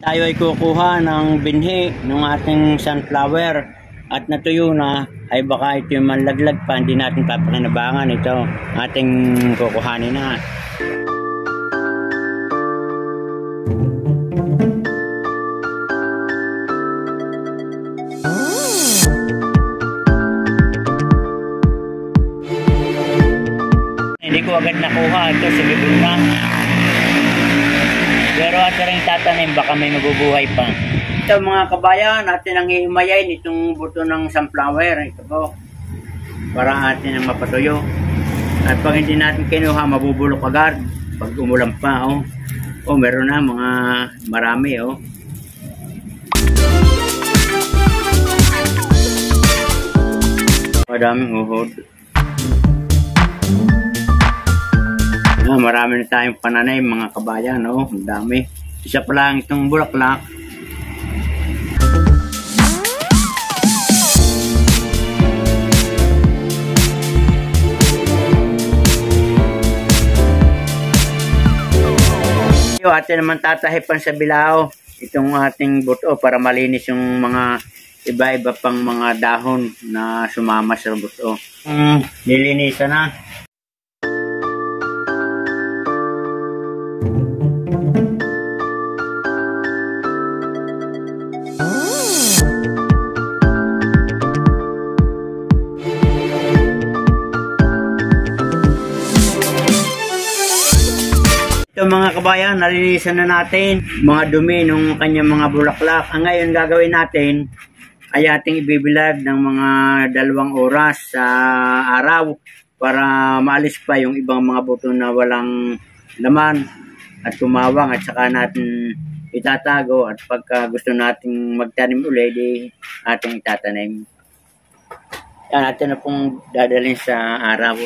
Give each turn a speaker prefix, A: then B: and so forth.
A: Tayo ay kukuha ng binhi ng ating sunflower at natuyo na ay baka ito yung manlaglag pa, hindi natin papakinabangan ito ating kukuhanin na. Hindi ko agad nakuha ito sa bibig na. Pero at rin tatanim, baka may mabubuhay pa. Ito mga kabayan, atin ang hihimayin itong buto ng sunflower. Ito po, para atin ang mapatuyo. At pag hindi natin kinuha, mabubulok agad. Pag umulan pa, oh. Oh, meron na mga marami, oh. Madaming uhod. Marami na tayong pananay mga kabayan, oh. Ang dami. Isa pa lang itong bulaklak. Atin naman tatahipan sa bilao itong ating buto para malinis yung mga iba-iba pang mga dahon na sumama sa buto. Nilinisan na. Ito mga kabayan, nalinisan na natin mga dumi ng kanyang mga bulaklak. Ang ngayon gagawin natin ay ating ibibilad ng mga 2 oras sa araw para maalis pa yung ibang mga buto na walang laman at tumawang, at saka natin itatago, at pagka gusto nating magtanim ulit, di ating itatanim. Yan, natin na pong dadalhin sa araw.